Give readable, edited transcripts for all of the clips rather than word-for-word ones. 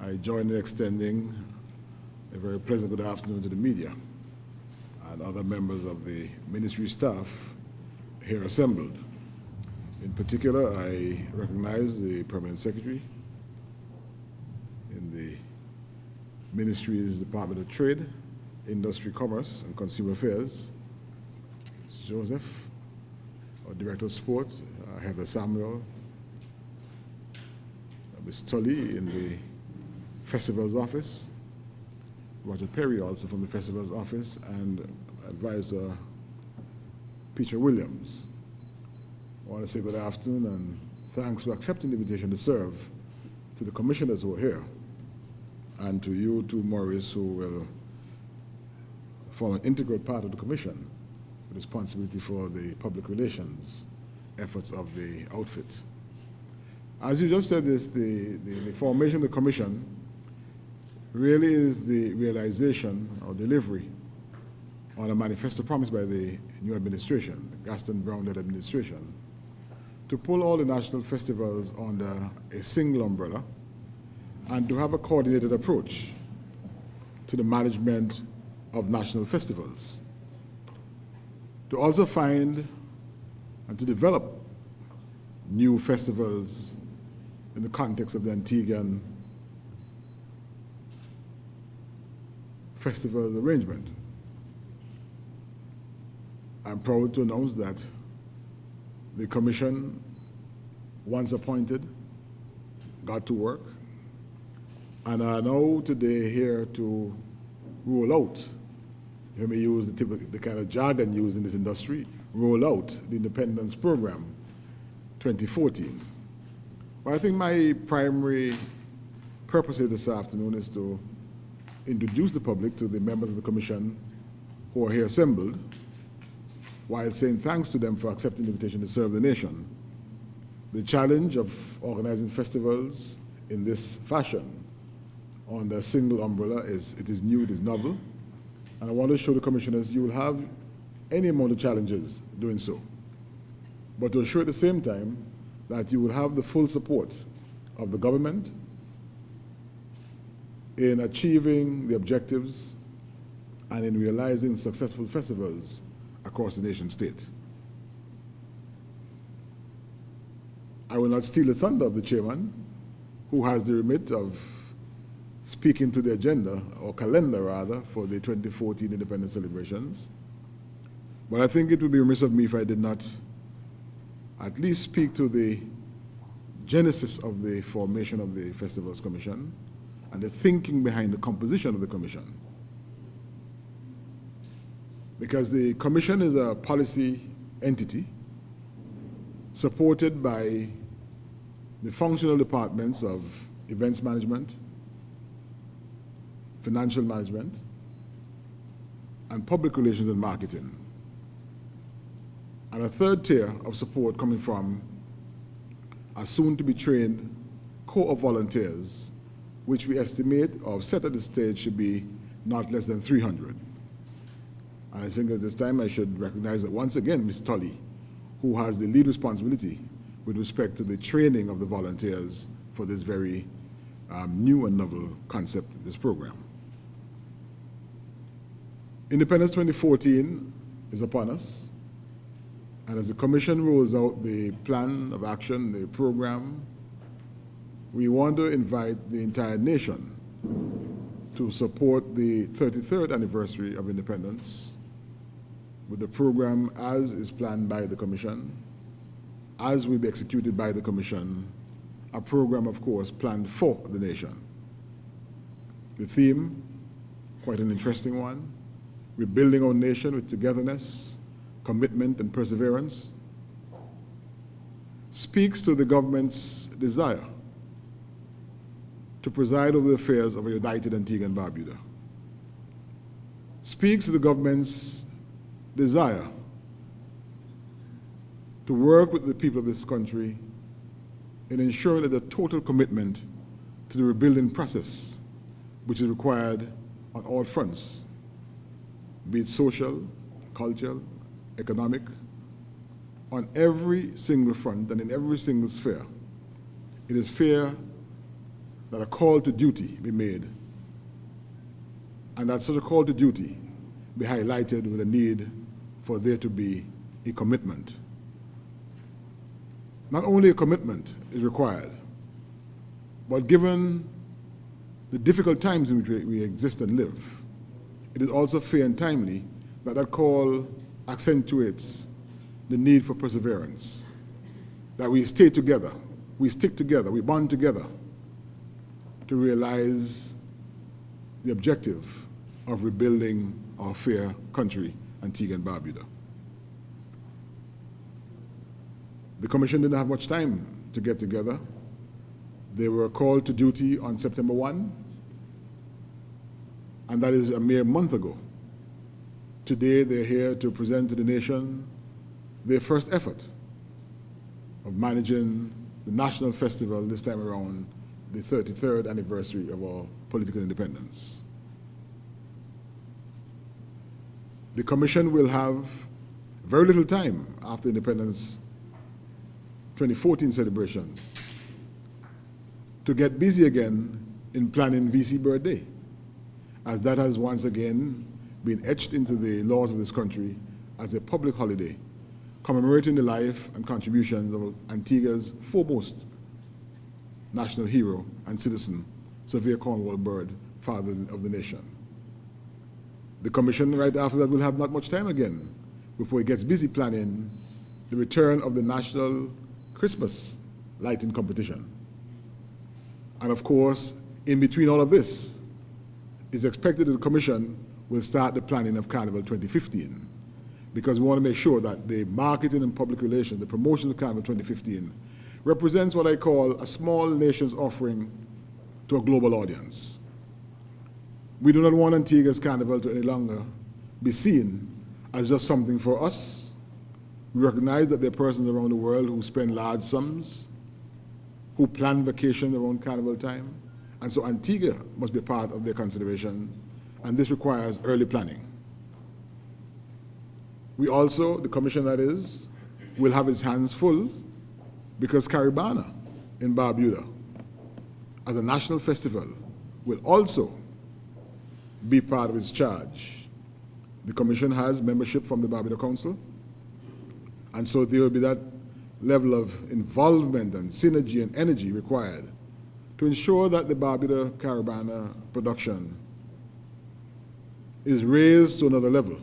I join in extending a very pleasant good afternoon to the media and other members of the ministry staff here assembled. In particular, I recognize the Permanent Secretary in the Ministry's Department of Trade, Industry, Commerce, and Consumer Affairs, Mr. Joseph, our Director of Sport, Heather Samuel, Ms. Tully in the Festivals Office, Roger Perry also from the Festivals Office, and Advisor Peter Williams. I want to say good afternoon and thanks for accepting the invitation to serve to the commissioners who are here and to you, too, Maurice, who will form an integral part of the commission with responsibility for the public relations efforts of the outfit. As you just said, the formation of the commission really is the realization or delivery on a manifesto promised by the new administration, the Gaston Brown-led administration, to pull all the national festivals under a single umbrella and to have a coordinated approach to the management of national festivals, to also find and to develop new festivals in the context of the Antiguan festivals arrangement. I'm proud to announce that the commission, once appointed, got to work and are now today here to roll out, let me use the kind of jargon used in this industry, roll out the Independence Program 2014. But I think my primary purpose here this afternoon is to introduce the public to the members of the commission who are here assembled, while saying thanks to them for accepting the invitation to serve the nation. The challenge of organizing festivals in this fashion under a single umbrella is new, it is novel, and I want to show the commissioners you will have any amount of challenges doing so, but to assure at the same time that you will have the full support of the government in achieving the objectives and in realizing successful festivals across the nation state. I will not steal the thunder of the chairman, who has the remit of speaking to the agenda, or calendar rather, for the 2014 Independence celebrations. But I think it would be remiss of me if I did not at least speak to the genesis of the formation of the Festivals Commission and the thinking behind the composition of the commission. Because the commission is a policy entity supported by the functional departments of events management, financial management, and public relations and marketing. And a third tier of support coming from a soon-to-be trained corps of volunteers, which we estimate or have set at this stage should be not less than 300. And I think at this time I should recognize that once again, Ms. Tully, who has the lead responsibility with respect to the training of the volunteers for this very new and novel concept, this program. Independence 2014 is upon us. And as the commission rolls out the plan of action, the program, we want to invite the entire nation to support the 33rd anniversary of independence with the program as is planned by the commission, as will be executed by the commission, a program, of course, planned for the nation. The theme, quite an interesting one, rebuilding our nation with togetherness, commitment, and perseverance, speaks to the government's desire to preside over the affairs of a united Antigua and Barbuda, speaks to the government's desire to work with the people of this country in ensuring that a total commitment to the rebuilding process, which is required on all fronts, be it social, cultural, economic, on every single front and in every single sphere. It is fair that a call to duty be made, and that such a call to duty be highlighted with a need for there to be a commitment. Not only a commitment is required, but given the difficult times in which we exist and live, it is also fair and timely that that call accentuates the need for perseverance, that we stay together, we stick together, we bond together to realize the objective of rebuilding our fair country, Antigua and Barbuda. The Commission didn't have much time to get together. They were called to duty on September 1, and that is a mere month ago. Today, they're here to present to the nation their first effort of managing the national festival, this time around, the 33rd anniversary of our political independence. The Commission will have very little time after Independence 2014 celebration to get busy again in planning VC Birthday, as that has once again been etched into the laws of this country as a public holiday, commemorating the life and contributions of Antigua's foremost national hero and citizen, Sir Cornwall Bird, father of the nation. The Commission, right after that, will have not much time again before it gets busy planning the return of the National Christmas Lighting Competition. And of course, in between all of this, it's expected that the Commission will start the planning of Carnival 2015, because we want to make sure that the marketing and public relations, the promotion of Carnival 2015, represents what I call a small nation's offering to a global audience. We do not want Antigua's Carnival to any longer be seen as just something for us. We recognize that there are persons around the world who spend large sums, who plan vacation around Carnival time, and so Antigua must be part of their consideration, and this requires early planning. We also, the Commission that is, will have its hands full because Caribana in Barbuda, as a national festival, will also be part of its charge. The Commission has membership from the Barbuda Council, and so there will be that level of involvement and synergy and energy required to ensure that the Barbuda Caribana production is raised to another level.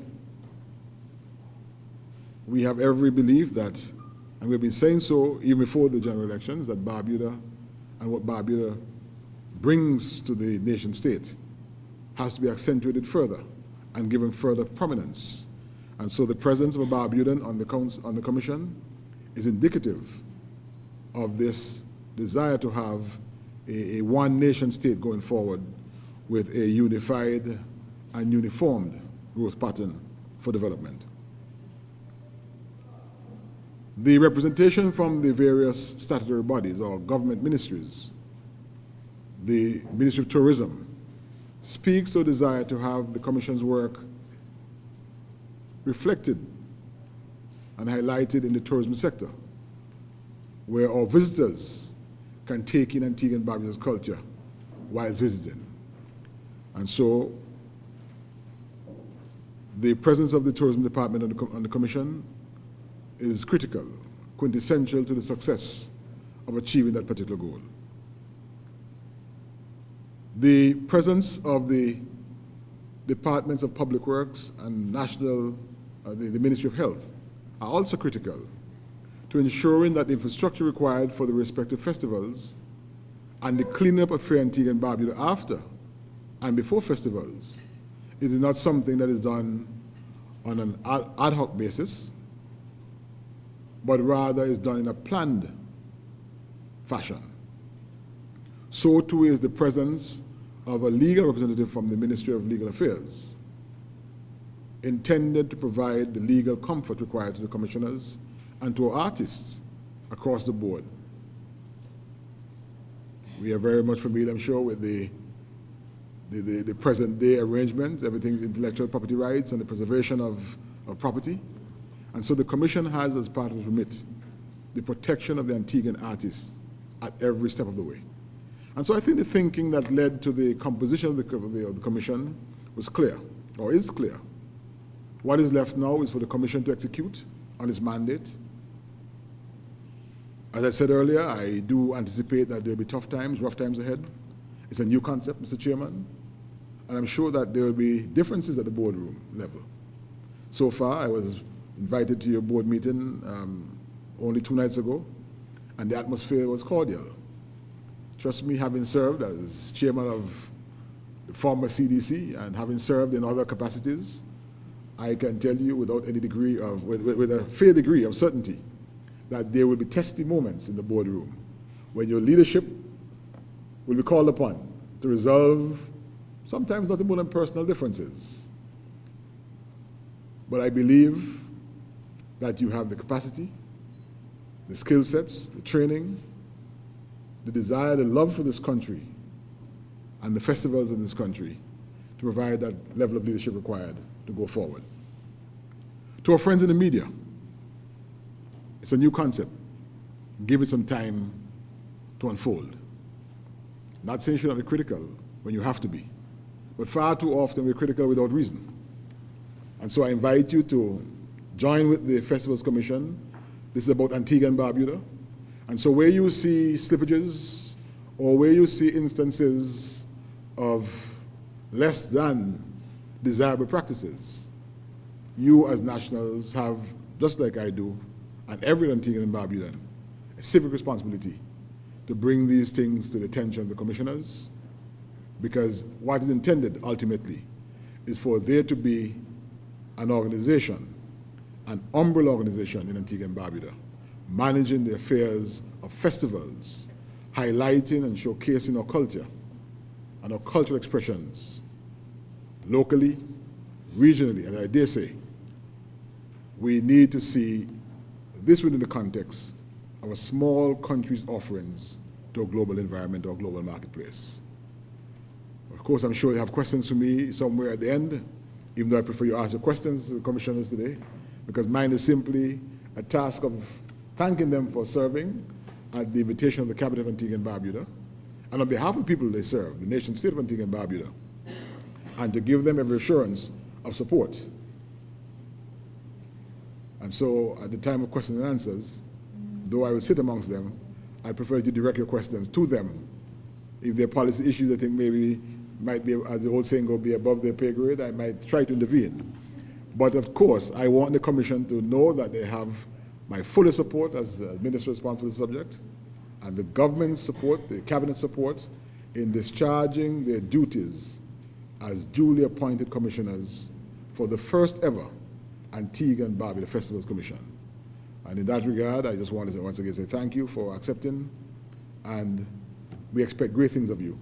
We have every belief that, and we've been saying so even before the general elections, that Barbuda and what Barbuda brings to the nation state has to be accentuated further and given further prominence. And so the presence of a Barbudan on the Commission is indicative of this desire to have a one nation state going forward with a unified and uniformed growth pattern for development. The representation from the various statutory bodies or government ministries, the Ministry of Tourism, speaks to a desire to have the Commission's work reflected and highlighted in the tourism sector, where our visitors can take in Antigua and Barbuda's culture whilst visiting. And so the presence of the Tourism Department on the Commission is critical, quintessential to the success of achieving that particular goal. The presence of the Departments of Public Works and the Ministry of Health are also critical to ensuring that the infrastructure required for the respective festivals and the cleanup of Fair Antigua and Barbuda after and before festivals is not something that is done on an ad hoc basis, but rather is done in a planned fashion. So too is the presence of a legal representative from the Ministry of Legal Affairs, intended to provide the legal comfort required to the commissioners and to our artists across the board. We are very much familiar, I'm sure, with the present day arrangements, everything's intellectual property rights and the preservation of property. And so the Commission has, as part of its remit, the protection of the Antiguan artists at every step of the way. And so I think the thinking that led to the composition of the commission was clear, or is clear. What is left now is for the commission to execute on its mandate. As I said earlier, I do anticipate that there will be tough times, rough times ahead. It's a new concept, Mr. Chairman, and I'm sure that there will be differences at the boardroom level. So far, I was invited to your board meeting only 2 nights ago, and the atmosphere was cordial. Trust me, having served as chairman of the former CDC and having served in other capacities, I can tell you without any degree of, with a fair degree of certainty, that there will be testy moments in the boardroom when your leadership will be called upon to resolve sometimes nothing more than personal differences. But I believe that you have the capacity, the skill sets, the training, the desire, the love for this country and the festivals in this country to provide that level of leadership required to go forward. To our friends in the media, it's a new concept. Give it some time to unfold. Not saying you should not be critical when you have to be, but far too often we're critical without reason. And so I invite you to join with the Festivals Commission. This is about Antigua and Barbuda. And so where you see slippages or where you see instances of less than desirable practices, you as nationals have, just like I do, and every Antiguan and Barbudan, a civic responsibility to bring these things to the attention of the commissioners, because what is intended ultimately is for there to be an organization, an umbrella organization in Antigua and Barbuda, managing the affairs of festivals, highlighting and showcasing our culture and our cultural expressions locally, regionally, and I dare say, we need to see this within the context of a small country's offerings to a global environment or global marketplace. Of course, I'm sure you have questions for me somewhere at the end, even though I prefer you ask the questions to the commissioners today, because mine is simply a task of thanking them for serving at the invitation of the Cabinet of Antigua and Barbuda, and on behalf of the people they serve, the nation state of Antigua and Barbuda, and to give them every assurance of support. And so at the time of questions and answers, though I will sit amongst them, I prefer you direct your questions to them. If there are policy issues I think maybe might be, as the old saying go, be above their pay grade, I might try to intervene. But of course, I want the Commission to know that they have my fullest support as Minister responsible for the subject, and the government's support, the Cabinet support, in discharging their duties as duly appointed commissioners for the first ever Antigua and Barbuda Festivals Commission. And in that regard, I just want to once again say thank you for accepting, and we expect great things of you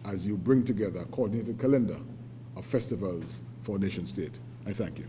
as you bring together a coordinated calendar of festivals for a nation state. I thank you.